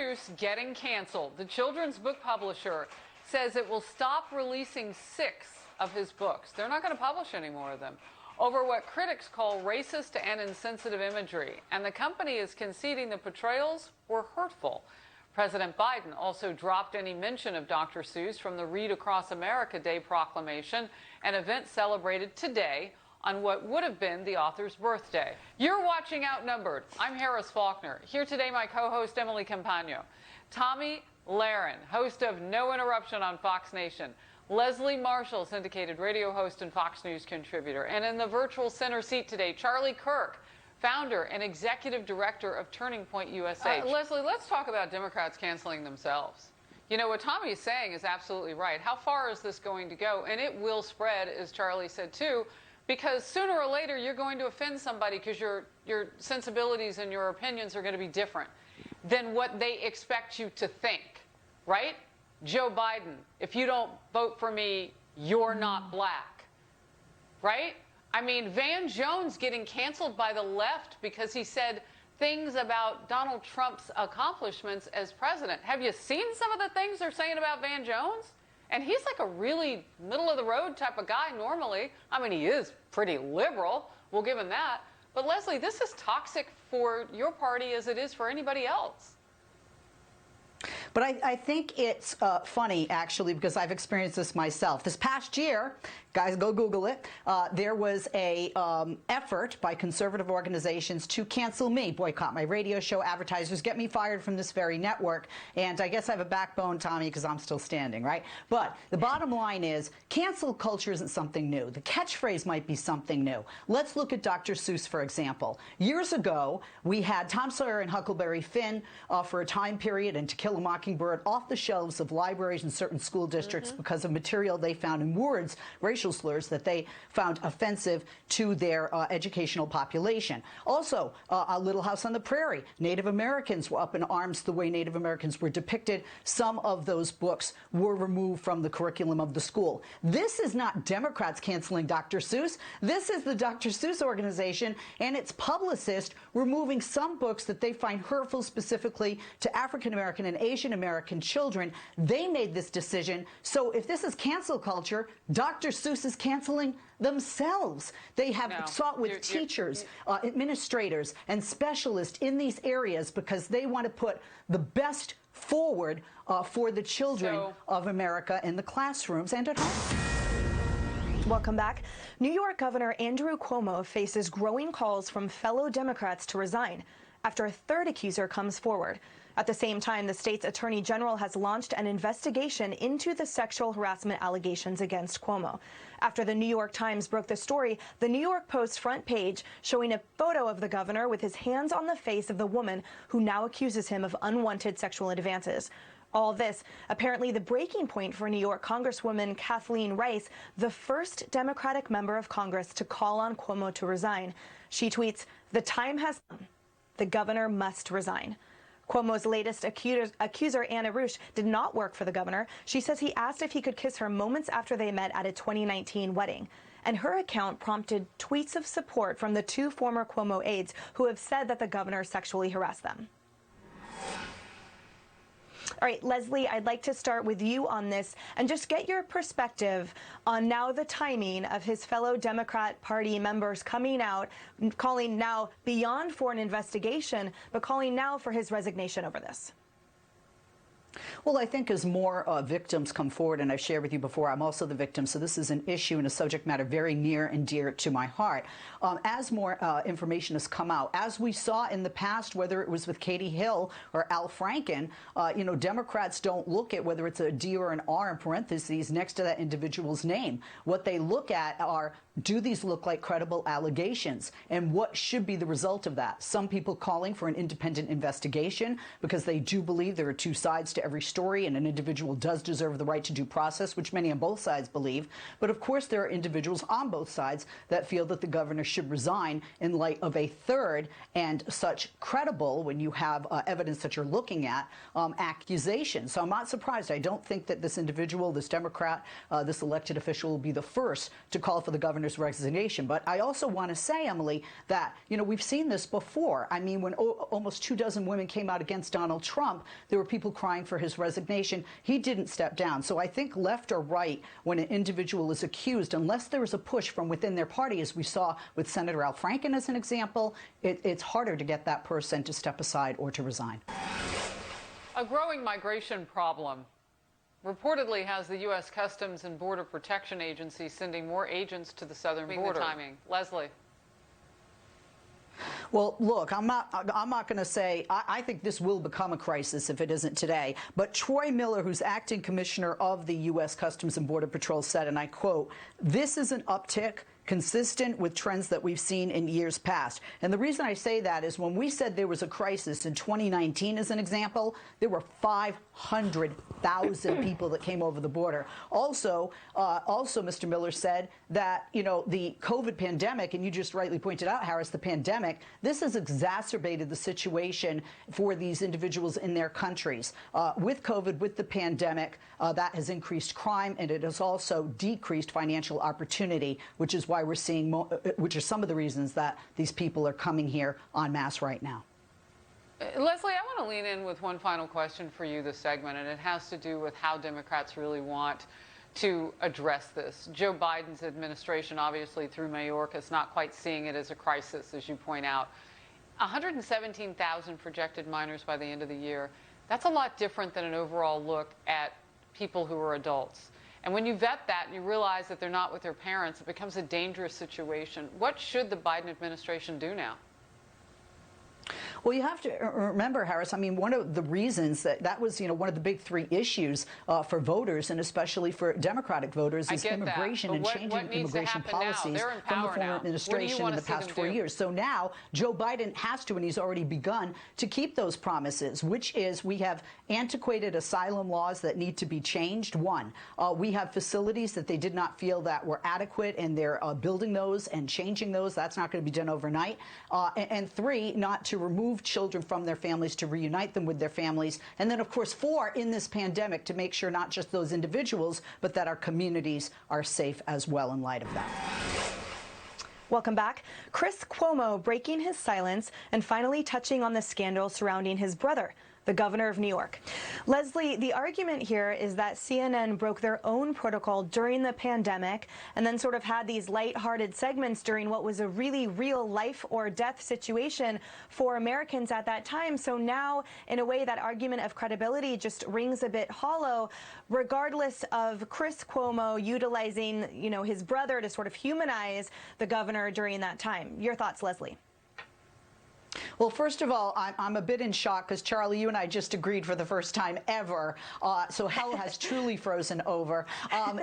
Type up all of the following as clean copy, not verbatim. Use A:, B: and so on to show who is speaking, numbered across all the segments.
A: Seuss getting canceled. The children's book publisher says it will stop releasing 6 of his books. They're not going to publish any more of them over what critics call racist and insensitive imagery. And the company is conceding the portrayals were hurtful. President Biden also dropped any mention of Dr. Seuss from the Read Across America Day proclamation, an event celebrated today on what would have been the author's birthday. You're watching Outnumbered. I'm Harris Faulkner. Here today, my co-host Emily Campagno. Tommy Lahren, host of No Interruption on Fox Nation. Leslie Marshall, syndicated radio host and Fox News contributor. And in the virtual center seat today, Charlie Kirk, founder and executive director of Turning Point USA. Leslie, let's talk about Democrats canceling themselves. You know, what Tommy is saying is absolutely right. How far is this going to go? And it will spread, as Charlie said too, because sooner or later you're going to offend somebody because your sensibilities and your opinions are going to be different than what they expect you to think, right? Joe Biden, if you don't vote for me, you're not black, right? I mean, Van Jones getting canceled by the left because he said things about Donald Trump's accomplishments as president. Have you seen some of the things they're saying about Van Jones? And he's like a really middle-of-the-road type of guy normally. I mean, he is pretty liberal. We'll give him that. But, Leslie, this is toxic for your party as it is for anybody else.
B: But I think it's funny, actually, because I've experienced this myself. This past year, guys, go Google it, there was a effort by conservative organizations to cancel me, boycott my radio show, advertisers, get me fired from this very network. And I guess I have a backbone, Tommy, because I'm still standing, right? But the bottom line is, cancel culture isn't something new. The catchphrase might be something new. Let's look at Dr. Seuss, for example. Years ago, we had Tom Sawyer and Huckleberry Finn for a time period, and To Kill a Mockingbird off the shelves of libraries in certain school districts because of material they found in words, racial slurs, that they found offensive to their educational population. Also, A Little House on the Prairie, Native Americans were up in arms the way Native Americans were depicted. Some of those books were removed from the curriculum of the school. This is not Democrats canceling Dr. Seuss. This is the Dr. Seuss organization and its publicist removing some books that they find hurtful specifically to African American and Asian American children. They made this decision. So if this is cancel culture, Dr. Seuss is canceling themselves. They have sought with teachers, administrators, and specialists in these areas because they want to put the best forward for the children of America in the classrooms and at home.
C: Welcome back. New York Governor Andrew Cuomo faces growing calls from fellow Democrats to resign after a third accuser comes forward. At the same time, the state's attorney general has launched an investigation into the sexual harassment allegations against Cuomo. After the New York Times broke the story, the New York Post front page showing a photo of the governor with his hands on the face of the woman who now accuses him of unwanted sexual advances. All this, apparently the breaking point for New York Congresswoman Kathleen Rice, the first Democratic member of Congress to call on Cuomo to resign. She tweets, "The time has come. The governor must resign." Cuomo's latest accuser, Anna Rush, did not work for the governor. She says he asked if he could kiss her moments after they met at a 2019 wedding. And her account prompted tweets of support from the 2 former Cuomo aides who have said that the governor sexually harassed them. All right, Leslie, I'd like to start with you on this and just get your perspective on now the timing of his fellow Democrat Party members coming out, calling now beyond for an investigation, but calling now for his resignation over this.
B: Well, I think as more victims come forward, and I've shared with you before, I'm also the victim, so this is an issue and a subject matter very near and dear to my heart. As more information has come out, as we saw in the past, whether it was with Katie Hill or Al Franken, you know, Democrats don't look at whether it's a D or an R in parentheses next to that individual's name. What they look at are, do these look like credible allegations? And what should be the result of that? Some people calling for an independent investigation because they do believe there are two sides to to every story, and an individual does deserve the right to due process, which many on both sides believe. But of course, there are individuals on both sides that feel that the governor should resign in light of a third and such credible, when you have evidence that you're looking at, accusations. So I'm not surprised. I don't think that this individual, this Democrat, this elected official will be the first to call for the governor's resignation. But I also want to say, Emily, that, we've seen this before. I mean, when almost 24 women came out against Donald Trump, there were people crying for his resignation. He didn't step down. So I think left or right, when an individual is accused, unless there is a push from within their party, as we saw with Senator Al Franken as an example, it's harder to get that person to step aside or to resign.
A: A growing migration problem reportedly has the U.S. Customs and Border Protection Agency sending more agents to the southern border. Timing. Leslie.
B: Well, look, I'm not going to say I think this will become a crisis if it isn't today. But Troy Miller, who's acting commissioner of the U.S. Customs and Border Patrol, said, and I quote, "This is an uptick consistent with trends that we've seen in years past." And the reason I say that is when we said there was a crisis in 2019, as an example, there were 500,000 people that came over the border. Also, Mr. Miller said that, the COVID pandemic, and you just rightly pointed out, Harris, the pandemic, this has exacerbated the situation for these individuals in their countries. With COVID, with the pandemic, that has increased crime, and it has also decreased financial opportunity, which is why we're seeing, which are some of the reasons that these people are coming here en masse right now.
A: Leslie, I want to lean in with one final question for you this segment, and it has to do with how Democrats really want to address this. Joe Biden's administration, obviously through Mayorkas, is not quite seeing it as a crisis, as you point out. 117,000 projected minors by the end of the year. That's a lot different than an overall look at people who are adults. And when you vet that and you realize that they're not with their parents, it becomes a dangerous situation. What should the Biden administration do now?
B: Well, you have to remember, Harris, I mean, one of the reasons that was, one of the big three issues for voters, and especially for Democratic voters, is immigration and changing immigration policies from the former administration in the past 4 years. So now Joe Biden has to, and he's already begun, to keep those promises, which is we have antiquated asylum laws that need to be changed. One, we have facilities that they did not feel that were adequate, and they're building those and changing those. That's not going to be done overnight. And three, not to remove children from their families, to reunite them with their families. And then, of course, four, in this pandemic, to make sure not just those individuals, but that our communities are safe as well in light of that.
C: Welcome back. Chris Cuomo breaking his silence and finally touching on the scandal surrounding his brother, the governor of New York. Leslie, the argument here is that CNN broke their own protocol during the pandemic and then sort of had these lighthearted segments during what was a really real life or death situation for Americans at that time. So now, in a way, that argument of credibility just rings a bit hollow, regardless of Chris Cuomo utilizing, his brother to sort of humanize the governor during that time. Your thoughts, Leslie?
B: Well, first of all, I'm a bit in shock because, Charlie, you and I just agreed for the first time ever. So hell has truly frozen over.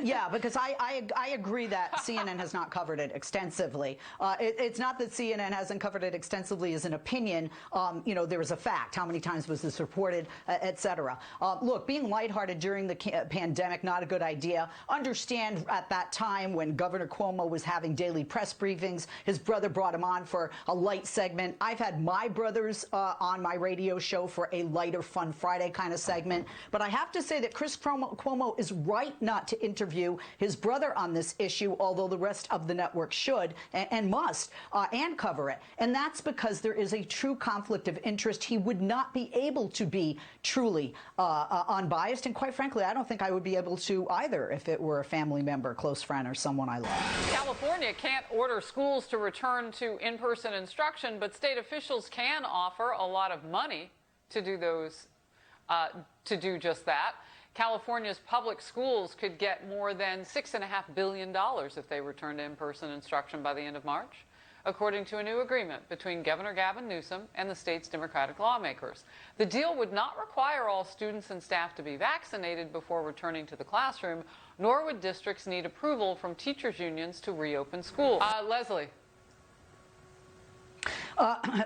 B: Yeah, because I agree that CNN has not covered it extensively. It's not that CNN hasn't covered it extensively as an opinion. There was a fact. How many times was this reported, et cetera. Look, being lighthearted during the pandemic, not a good idea. Understand at that time when Governor Cuomo was having daily press briefings, his brother brought him on for a light segment. I've had my brothers on my radio show for a lighter Fun Friday kind of segment. But I have to say that Chris Cuomo is right not to interview his brother on this issue, although the rest of the network should and must and cover it. And that's because there is a true conflict of interest. He would not be able to be truly unbiased. And quite frankly, I don't think I would be able to either if it were a family member, close friend, or someone I love.
A: California can't order schools to return to in-person instruction, but state officials can offer a lot of money to do just that. California's public schools could get more than $6.5 billion if they return to in-person instruction by the end of March, according to a new agreement between Governor Gavin Newsom and the state's Democratic lawmakers. The deal would not require all students and staff to be vaccinated before returning to the classroom, nor would districts need approval from teachers' unions to reopen schools. Leslie.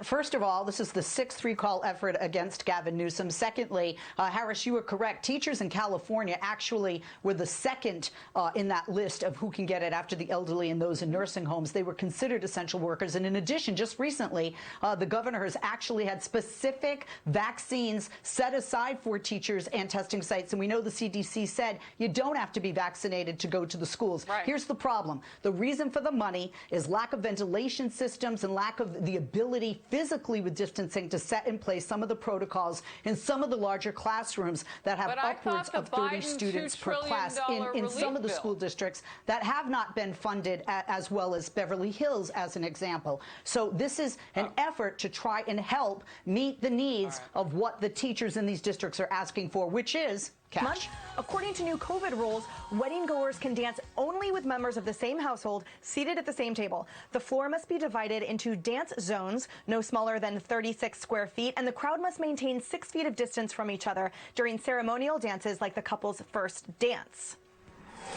B: First of all, this is the 6th recall effort against Gavin Newsom. Secondly, Harris, you were correct. Teachers in California actually were the 2nd in that list of who can get it after the elderly and those in nursing homes. They were considered essential workers. And in addition, just recently, the governor has actually had specific vaccines set aside for teachers and testing sites. And we know the CDC said you don't have to be vaccinated to go to the schools.
A: Right.
B: Here's the problem. The reason for the money is lack of ventilation systems and lack of the ability physically with distancing to set in place some of the protocols in some of the larger classrooms that have upwards of 30 students per class in some of the school districts that have not been funded as well as Beverly Hills as an example. So this is an effort to try and help meet the needs of what the teachers in these districts are asking for, which is cash.
C: According to new COVID rules, wedding goers can dance only with members of the same household seated at the same table. The floor must be divided into dance zones, no smaller than 36 square feet, and the crowd must maintain 6 feet of distance from each other during ceremonial dances like the couple's first dance.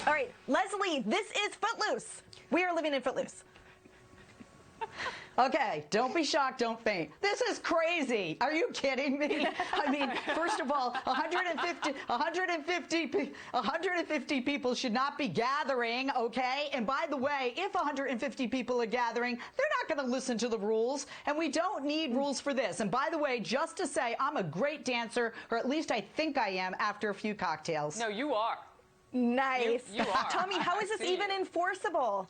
C: All right, Leslie, this is Footloose. We are living in Footloose.
B: Okay, don't be shocked, don't faint. This is crazy. Are you kidding me? I mean, first of all, 150 people should not be gathering, okay? And by the way, if 150 people are gathering, they're not going to listen to the rules, and we don't need rules for this. And by the way, just to say, I'm a great dancer, or at least I think I am after a few cocktails.
A: No, you are.
C: Nice.
A: You are.
C: Tommy, how is this even enforceable?